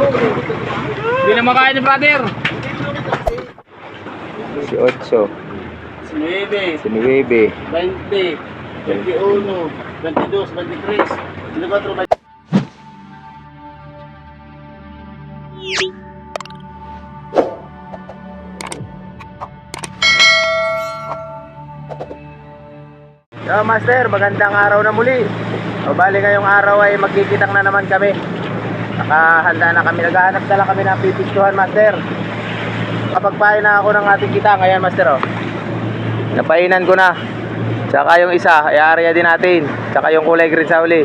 Hindi na makain ni brother. 18, 9, 19, 20, 21, 22, 23, 24, Yo, Master, magandang araw na muli. O bali ngayong araw ay magkikitang na naman kami. Nakahanda na kami, naghahanap na lang kami ng pipistuhan, Master. Kapagpain na ako ng ating kitang. Ayan, Master, oh. Napainan ko na. Tsaka yung isa, i-area din natin. Tsaka yung kulay green sa uli.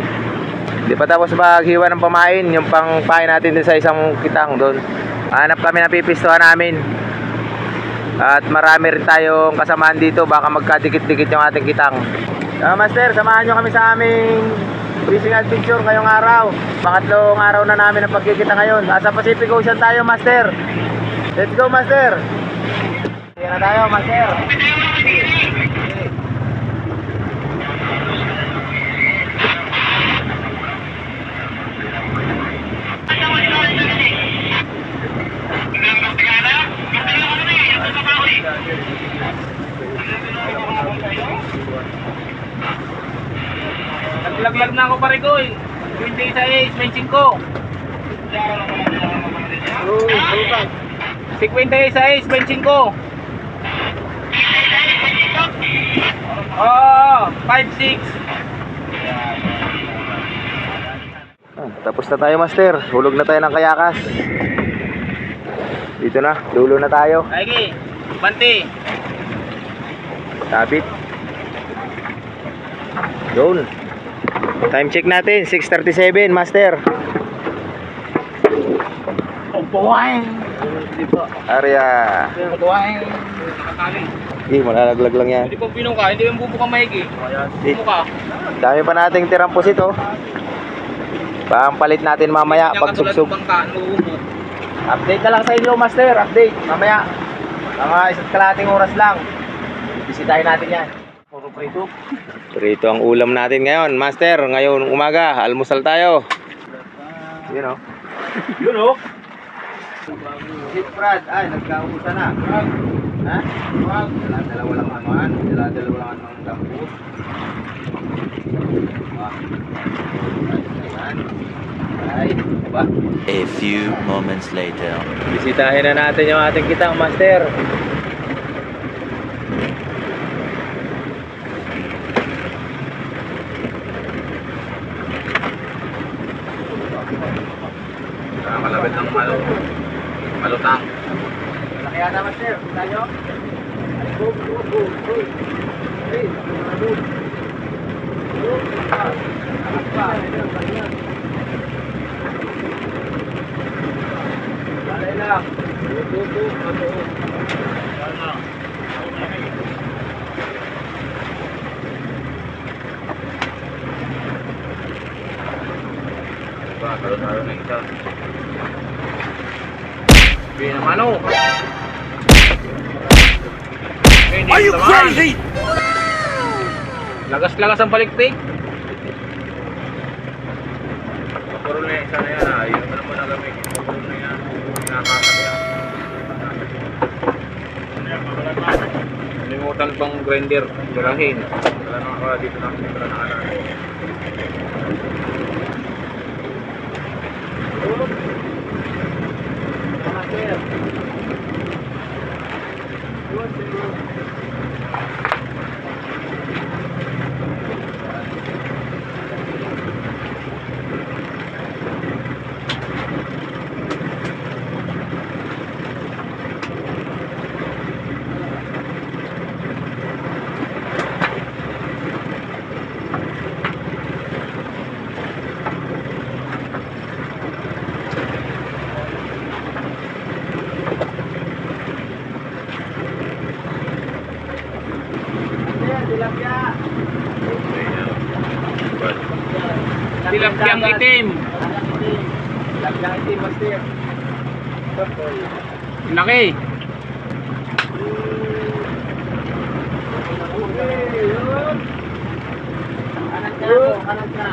Hindi pa tapos maghiwa ng pamain. Yung pangpain natin din sa isang kitang doon. Hanap kami ng pipistuhan namin. At marami rin tayong kasamahan dito. Baka magkadikit-dikit yung ating kitang. Master, samahan nyo kami sa aming fishing adventure ngayong araw. Pangatlong araw na namin ang pagkikita ngayon. Nasa Pacific Ocean tayo, Master. Let's go, Master. Sige na tayo, Master. Naglaglag na ako pare ko eh. 26, 25. 56, 25. Oo, 5, 6. Tapos na tayo, Master. Hulog na tayo ng kayakas. Dito na, dulo na tayo. Ay, Banti. Sabit. Yun. Time check natin, 6:37, Master. Buhay. Area. Buhay. Nakatali. Hindi, malalaglag lang yan. Hindi pa pinuka, hindi yung bubuka maigi. Bubuka. Dami pa nating tirang pusit, oh. Pampalit natin mamaya pag sugsug. Update na lang sa inyo, Master. Update mamaya. Mga isa't kalahating oras lang. Bisitahin natin yan. Puro prito. Prito ang ulam natin ngayon, Master. Ngayon umaga, almusal tayo. Yun, oh. Yun oh. Sit, Brad. Ay, nagkaubusan na. Ha? Dala-dalawa lang naman. Dala-dalawa lang ang dampo. Ay, diba? A few moments later. Bisitahin na natin yung ating kitang, Master. Nakakalabit ng malutang. Malaki yata, Master. Tayo. Go, go, go, go. Hey, go. Balay lang. Go, go, go, go. Taro-taro na isa. Sabi naman o. Are you crazy? Lagas-lagas ang palikpik. Puro na isa na yan. Ayun naman naman nagamit. Puro na yan. Nakakasap yan. Nalimutan pang grinder. Garahin. Wala na ako dito na. Wala na ka. Tilapiyang itim. Tilapiyang itim, Master. Laki. Kanan ka.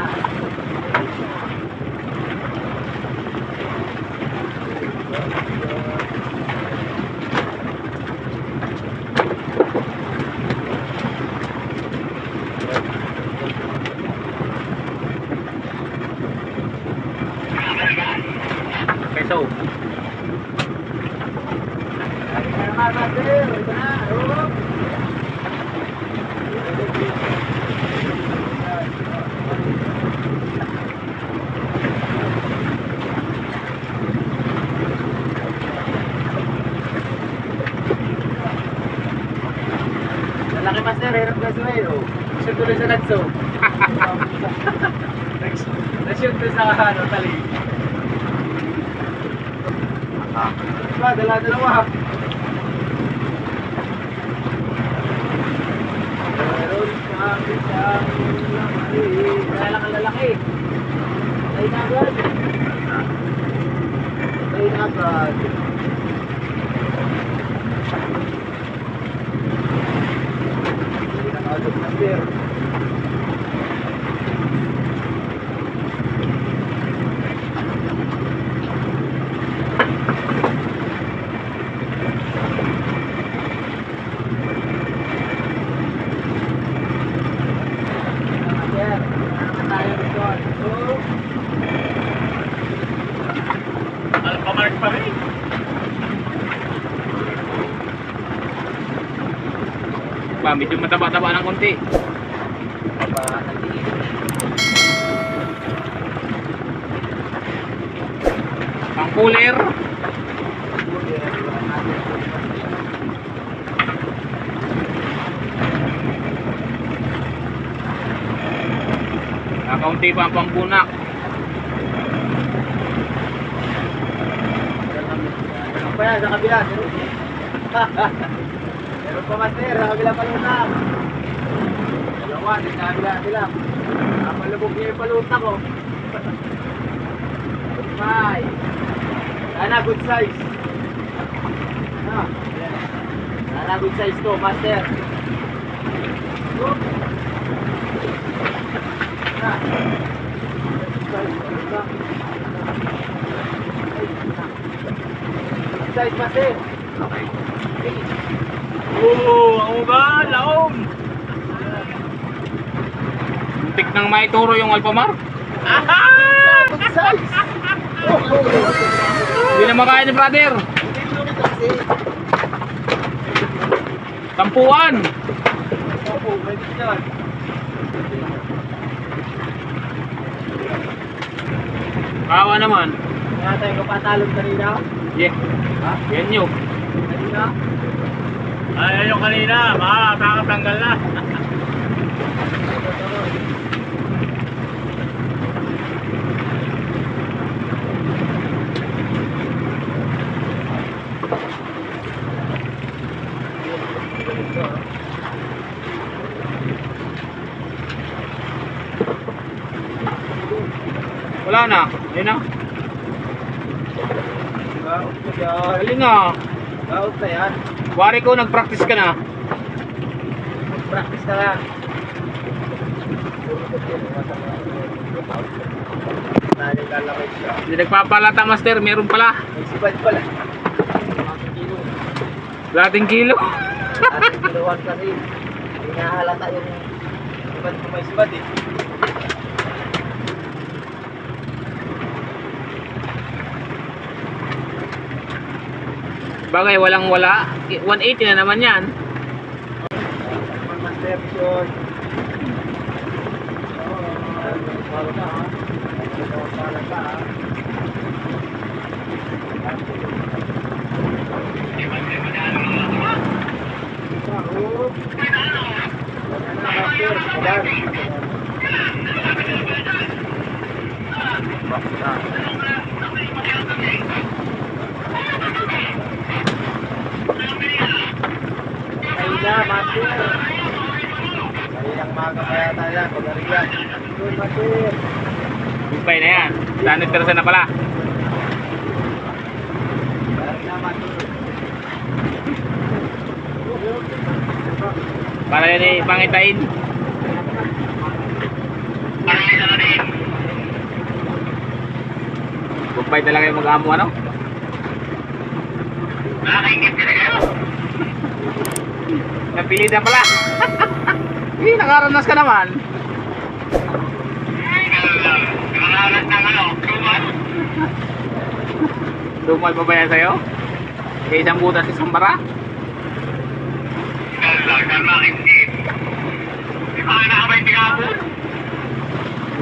Gatso. Malaki master, hirap na sa iyo. Shoot tuloy sa Gatso. Na-shoot doon sa ano, tali. Diba, dala-dalawa. Meron pa isang lalaki. Kaya lang ang lalaki. Ay na agad. Ay na agad. Ay na agad, master. Alpamark pa rin. Ba, medyo mataba-taba ng konti. Pang cooler. Nakaunti pa ang pangpunak. Ano pa yan, sa kabila? Meron pa master, sa kabila palutang. Dalawa, sa kabila sila. Napalubog niya yung palutang ko. Bye. Sana good size. Sana good size to, master. Good size, master. Okay. Oo, ang uga, laom. Muntik nang maituro yung Alpamar. Good size. Hindi na makain ni brother. Tampuan. Kawa naman. Kaya tayo kapatalon kanina. Yeah. Ha? Yan nyo. Kanina? Ay, yung kanina. Makakatanggal na. Wala na. Ayun na. Gaot na yan. Galing nga. Gaot na yan. Wari ko, nag-practice ka na. Practice na lang. Nanilalakay siya. Hindi nagpapalata, master. Meron pala. May sibad pala. Lating kilo. Ating kiluhan kasi. Hinahalata yung sibad kung may sibad eh. Bagay, walang wala. 180 na naman yan. Master yun. Kaya master. Kaya maga kaya tayo. Pagariyan. Yun master. Bumpay na yan. 100% na pala. Kaya master. Para yan eh, pangitain. Bumpay talaga yung mag-amo, ano? Napili na pala. Hindi, nakaranas ka naman. Dumal pa ba yan sa'yo? Kaya isang butas isang bara?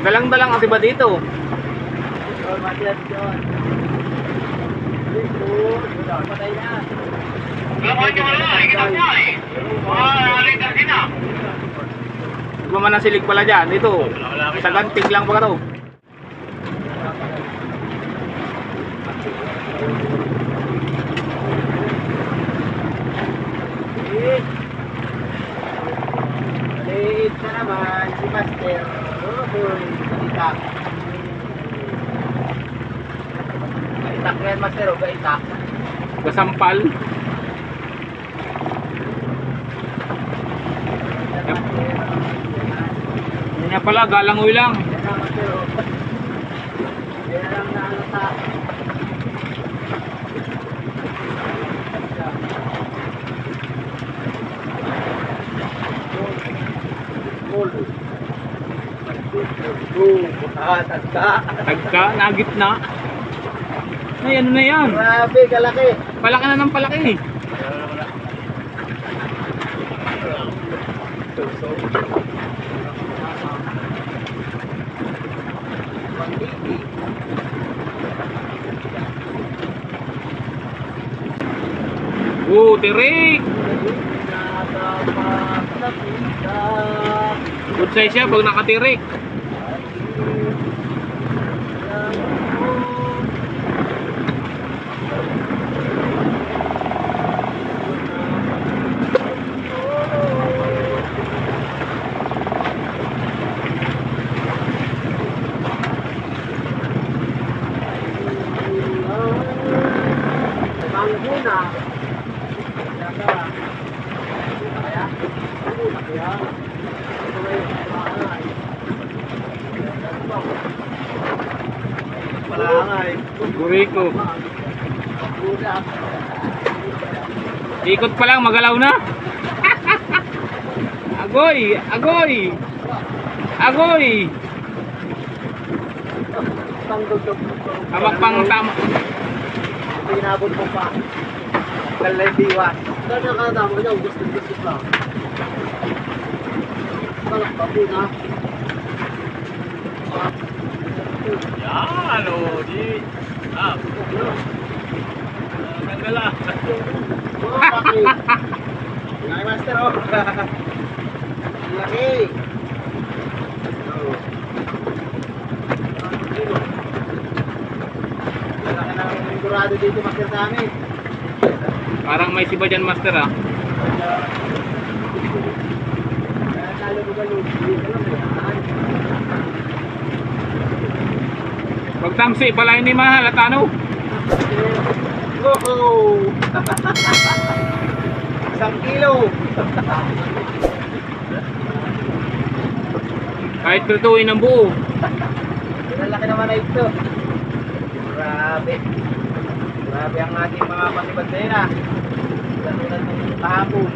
Dalang-dalang kasi ba dito? Maman ang silig pala dyan. Ito, sa gantig lang pa ka to. Maliit na naman si Master. Oh boy, gaitak. Gaitak na yan, Master. O gaitak. Kasampal. Yan nga pala, galangoy lang. Yan na, Master. O. Yan lang na ano sa... Tagka. Tagka, nagit na. Ay, ano na yan? Grabe, kalaki. Palaki na ng palaki eh. Tirik! Good size siya pag nakatirik. Buriko. Ikot pa lang, magalaw na. Agoy! Agoy! Agoy! Hamak pang tama. Pinabot mo pa. Kalay diwa. Kaya nakatama niya, gusto lang. Kalak pa po na. Yan, o, di. Ah, ganda. Oh, laki. Laki, Master, oh. Laki. Laki na ng sigurado dito, Master, sa amin. Parang may siba dyan, Master, ah. Kaya talo ko ba, Lord? Dito lang, yan. Pag tamsi, pala hindi mahal at ano? Wow! 1 kilo! Kahit prituin ang buo. Lalaki naman na ito. Grabe. Grabe ang ating mga pasibad-sena. Katulad ng kahapon.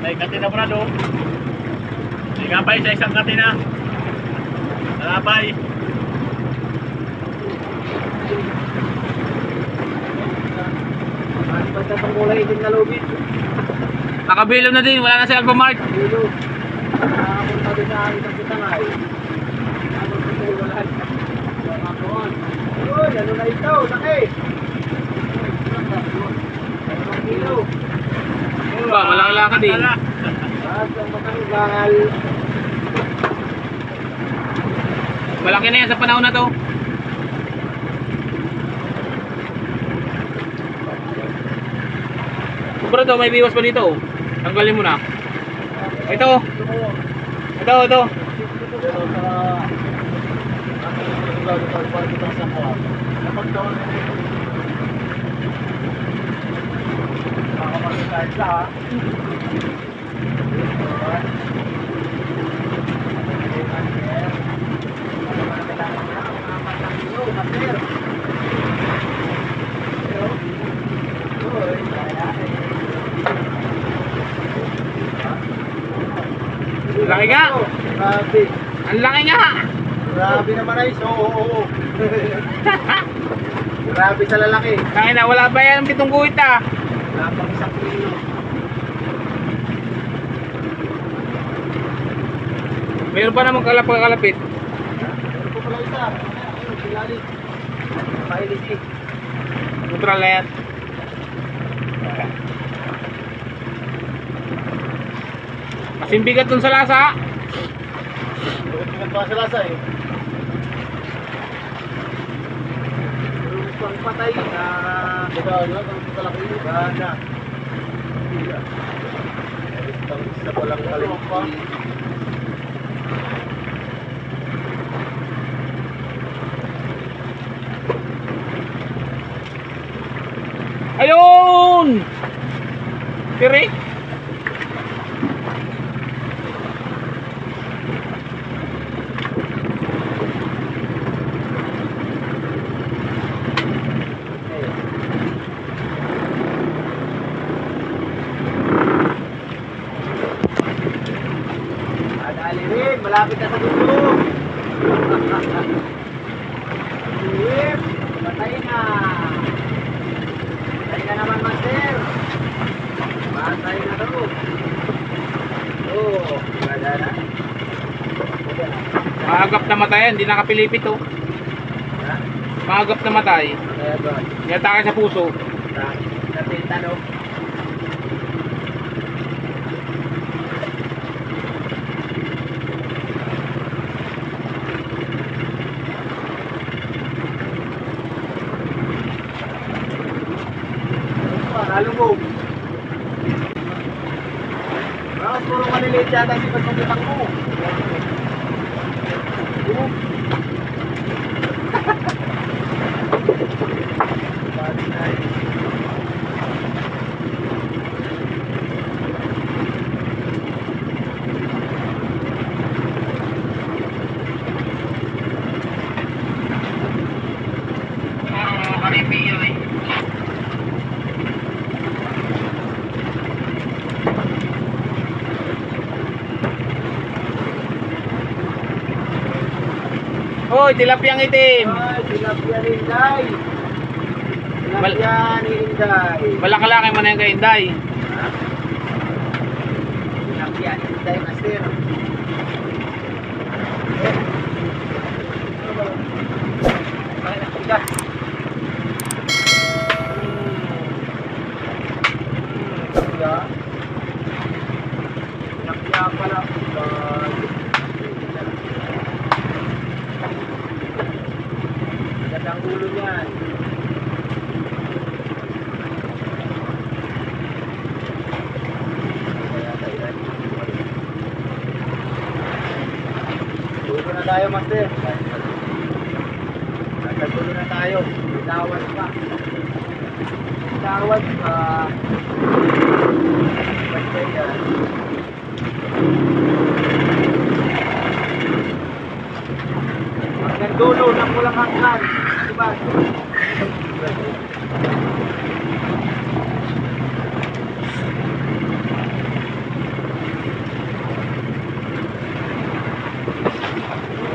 May katina mo na doon. Ligapay sa isang katina. Nalapay. Pasibad na itong kulay din na lubid. Nakabilog na din, wala na sa Albamart. Dilo. Kahapon pa din sa akin sa kitangay. Kahapon pa din wala. Kahapon. Yun, ano na ito? Laki! 1 kilo. Ba, malaki ka din. At ang matanggal. Malaki na yan sa panahon na to. Bro, to, may biwas pa dito. Tanggalin mo na. Ito. Ito. Laki nga. Grabe. Ang laki nga. Grabe naman ay, oo. Grabe sa lalaki. Kaya na, wala ba yan ang pitong guhit ah? Wala pang 1 kilo. Mayroon pa namang kalapit. Meron po pala isa. Ayun, silali. Mailis eh. Neutral na yan. Kasing bigat dun sa lasa. Tingnan pa sa lasa eh. Yung pang patay na... Ito, ang kalaki yun. Gana. Ang isa palang kalimang. Ayun! Pirik! Adali rin, malapit na sa dulo. Yep, patay na. Patay na naman, master. Patay na daw. Oo, ganda na. Maagap na matay yan, hindi nakapilipit oh. Ha? Maagap na matay. Kaya ba? Niyatake sa puso. Natin tanong. Nalubog. Bakit puro maliliit yata si pagkakitak mo? Hoy, tilapiyang itim. Ay, tilapia ni Inday. Tilapia ni Inday. Malakalaki mo na yung kay Inday. Tilapia ni Inday, master. Ay, nakita. Tilapia pala. Gandang ulo niyan. Dulo na tayo, master. Nasa dulo na tayo. Bitawan pa. Bitawan pa. Basta yan. Hanggang dulo ng pulang hanggan. Diba?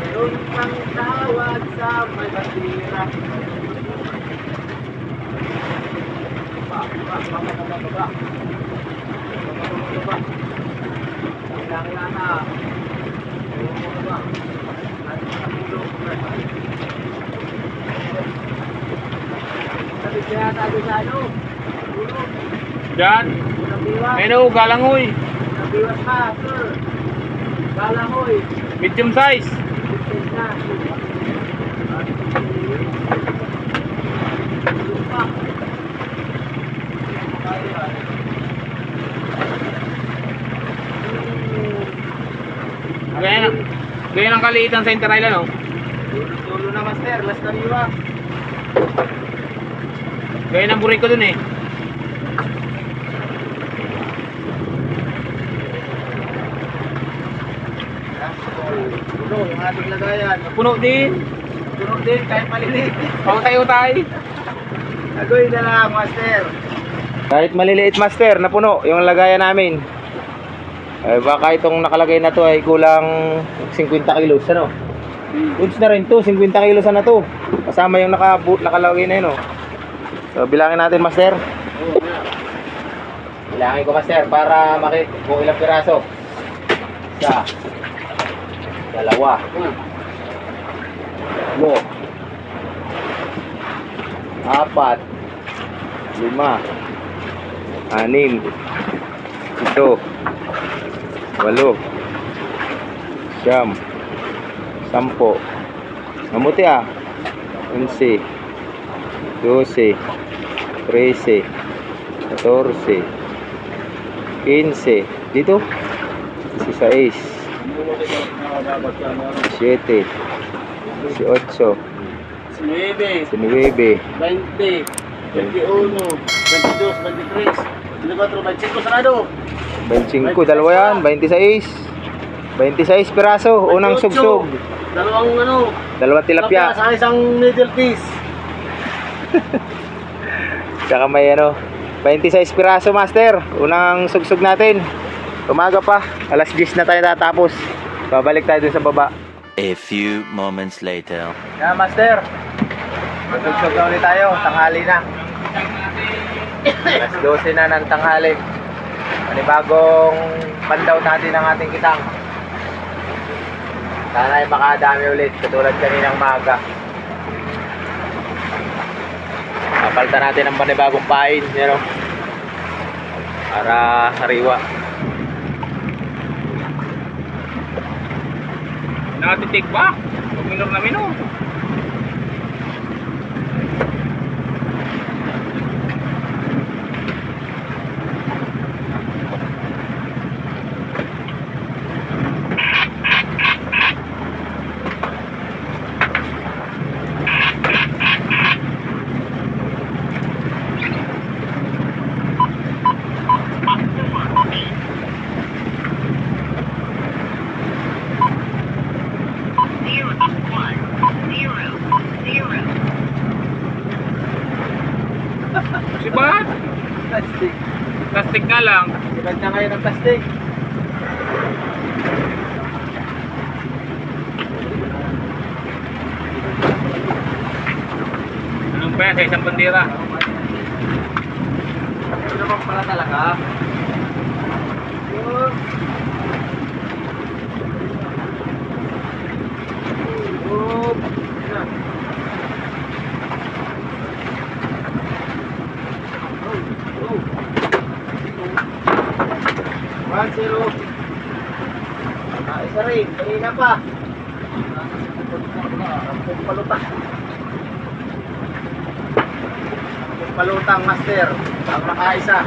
Meron pang tawag sa may basira. Baba. Kailangan na. Baba. Sabi kaya tayo sa ano? Diyan. Nabiwas. Ayun oh, galangoy. Nabiwas ka, sir. Galangoy. Medium size. Business na. Gaya ng kaliitan sa Inter Island oh. Dulo na, master. Last na liwa. Gaya ng buriko dun eh. Puno yung ating lagayan. Puno din. Puno din kahit maliliit. Pautay-utay. Agoy na lang, master. Kahit maliliit, master, napuno yung lagayan namin. Baka itong nakalagay na to ay kulang 50 kilos, ano? Goods na rin to, 50 kilos na to. Kasama yung nakalagay na yun, oh. So, bilangin natin, master. Bilangin ko, master, para makita kung ilang piraso. Isa. Dalawa. Tatlo. Apat. 5. 6. 7. 8. 9. 10. Mamuti 11. 12. 13. 14. 15. Dito. 16. 17. 18. 9, 19. 20, 21, 22, 23, 24, 25, sarado. 25. Dalawa yan. 26. 26 piraso. Unang sugsug. Dalawang Dalawang tilapia. sa isang middle piece. Tsaka may 26 piraso, master. Unang sugsug natin. Umaga pa. Alas 10 na tayo tatapos. Babalik tayo dun sa baba. A few moments later. Yeah, master. Sugsug na ulit tayo. Tanghali na. Alas 12 na ng tanghali. Panibagong pandaw natin ang ating kitang. Sana ay makadami ulit. Katulad kaninang maga. Papalitan natin ang panibagong pain. Para sariwa. Nakatitik ba? Pag minor na minor. Sibat? Plastic. Plastic nga lang. Sibat na ngayon ang plastic. Anong pa yan sa isang bandera? Ano naman pala talaga? Zero. Isa rin, kanina pa. Palutang. Palutang, master. Ang nakaisa.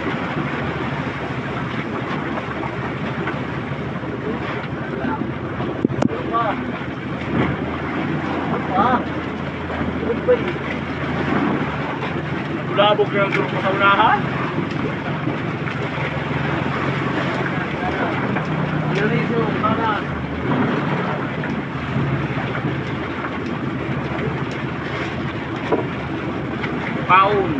Bulabog yung grupo sa unahan? Paun.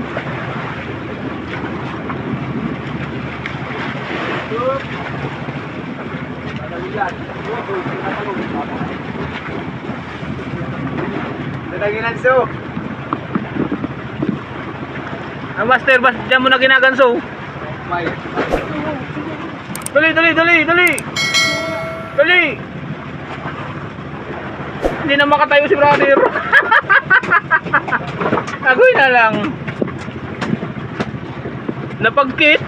Nataginan so. Master, diyan mo na ginaganso. May. Dali. Hindi na makatayo si brother. Agoy na lang. Napagkit.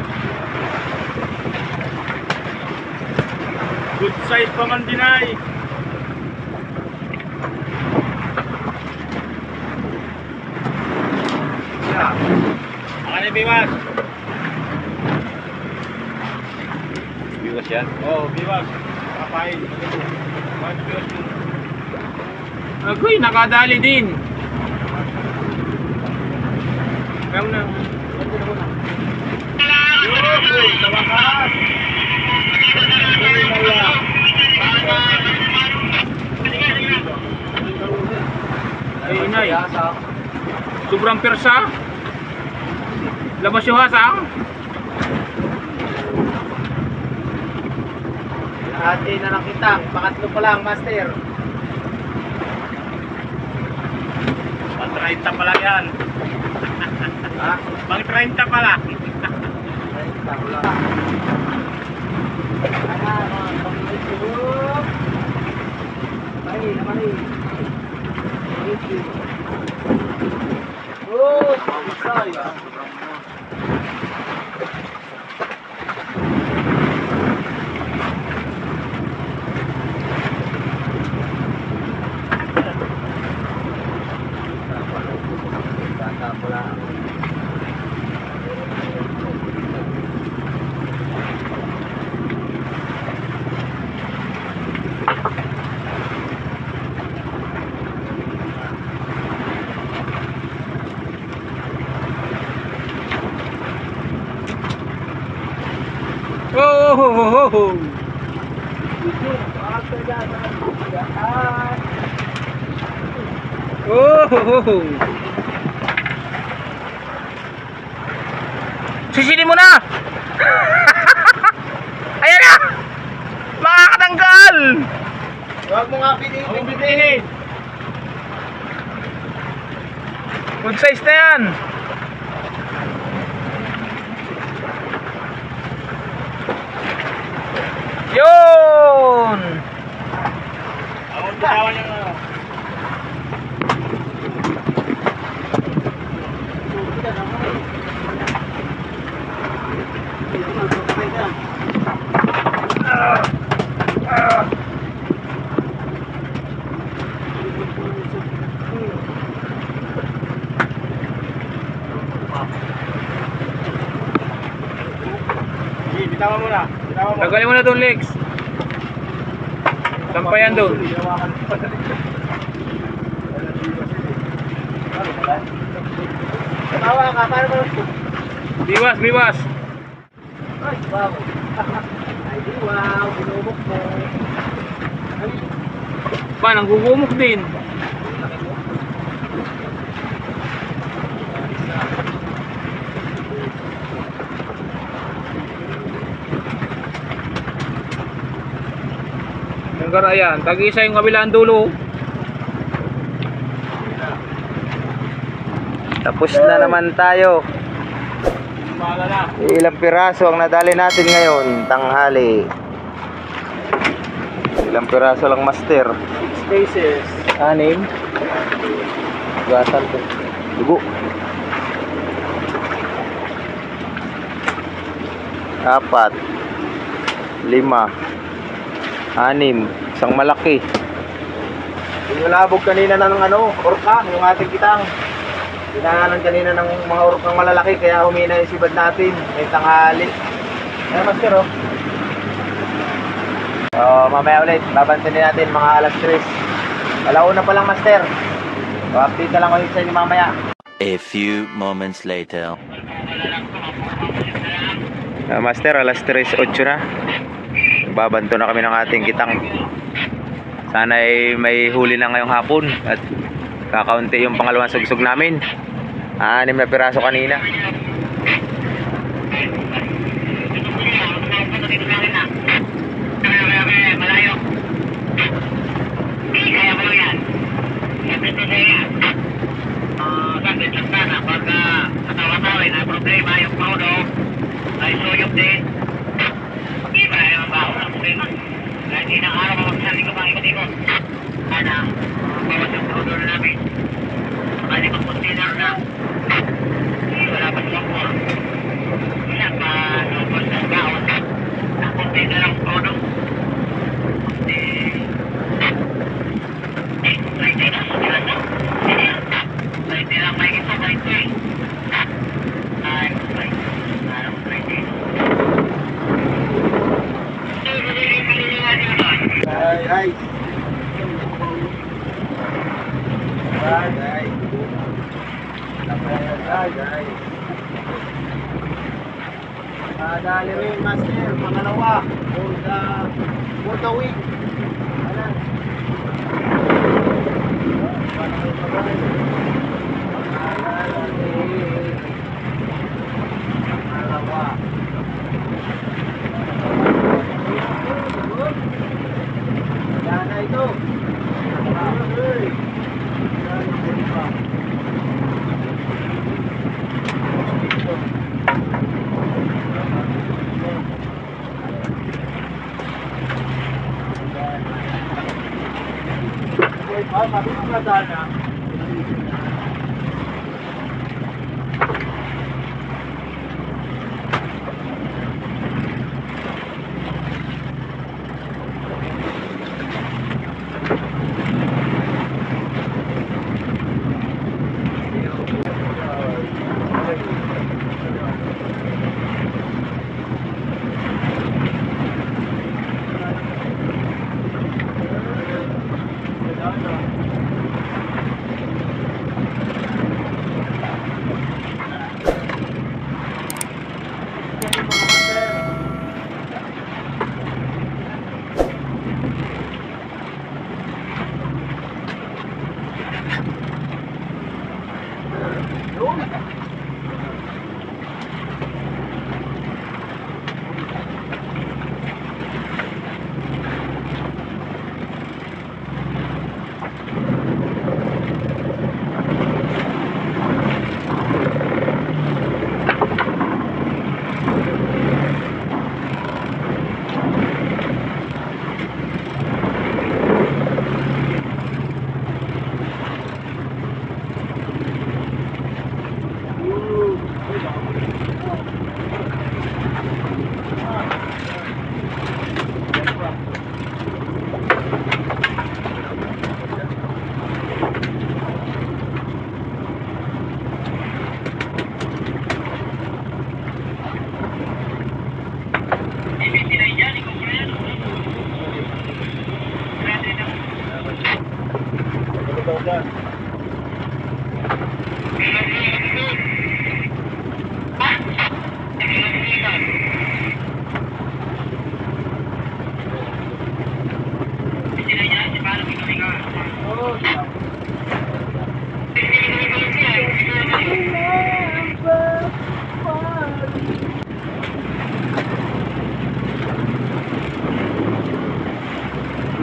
Good size pa man din ay. Akan biwas. Biwas yan? Oo, biwas. Kapain. Agoy, nakadali din. Kaya na. Yun, sa wakas. Ay, inay. Sobrang persa. Labas yung hasang. Ate na lang kita. Pangatlo pa lang, master. 30 pa lang yan. Ha? Pang 30 pa lang. Ay, wala. Ana, mga pamilya. Mari, mari. Oh, saya. Oh. Oh. Sisili mo na. Ayan na. Makakatanggal. Huwag mo nga pinitin. Good size na yan. Yun. Ako bitawan niya na. Bitawan mo na. Tagalin mo na doon, Lex. Sampayan doon. Tawa ka, paano mo? Biwas, biwas. Ay, wow. Ay, wow, binubok mo. Ay, Pa, nanggugumok din. Hanggang ayan, tag-isa yung kabilang dulo. tapos na naman tayo. Ilang piraso ang nadali natin ngayon, tanghali. Ilang piraso lang, master? 6 spaces. 6. Gasan to. Dugo. 4, 5, 6, isang malaki. Yung nalabog kanina ng orka, yung ating kitang. Pinanganan kanina ng mga orkang malalaki, kaya humina yung sibad natin. May tanghali. Ayan, master, oh. So, mamaya ulit, babantanin natin mga alas 3. Alauna pa lang, master. So, update na lang ko sa inyo mamaya. A few moments later. Master, alas 3:08 na. Babanto na kami ng ating kitang. Sana ay may huli na ngayong hapon at kakaunti yung pangalawang sugsug namin. 6 na piraso kanina. Malayo. Kaya mo yan. Siyempre ito na yan. Bakit lang sana pagka katawa-tawin na problema yung paulo ay suyok din. Iba ay mabaho ng problema. Dahil hindi ng araw magsali ko pang ikot-ikot. Sana, bawas yung paulo na namin. Makali mag-container na. Wala pa sa mo. Wala pa lupos ng baon. Ang container ang paulo. Ay. Dali rin, master, pangalawa for the week. Ayan. Pangalawa. Yan na ito. sana.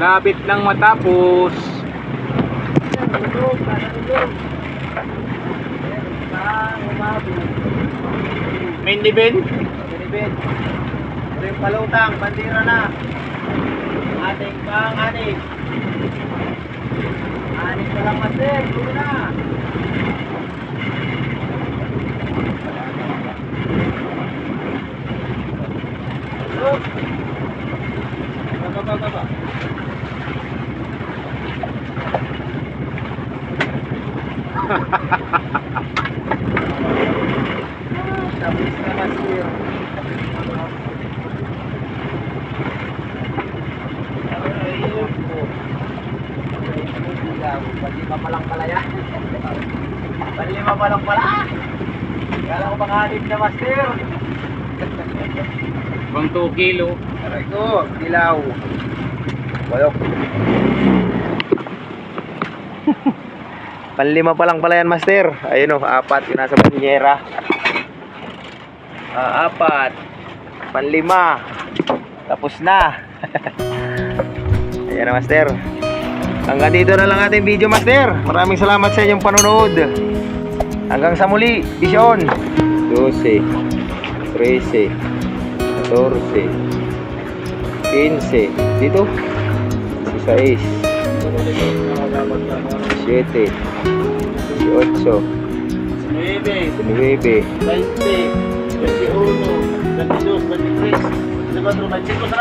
Lapit lang matapos. Main event. Ito yung palutang, bandira na. Ating pang-anig. Anig na lang, master. Tuloy na. Baba. Tapos na, master. Palima pa lang pala yan. Palima pa lang pala. Kala ko panganib na, master. Pang 2 kilo. Aray ko, dilaw. Bayok. Panlima pa lang pala yan, master. Ayun o, 4 yung nasa banyera. 4. Panlima. Tapos na. Ayan na, master. Hanggang dito na lang ating video, master. Maraming salamat sa inyong panonood. Hanggang sa muli. Vision. 12, 13, 14, 15. Dito. 16, 17, 18, 19, 20, 21, 22, 23, 24, 25.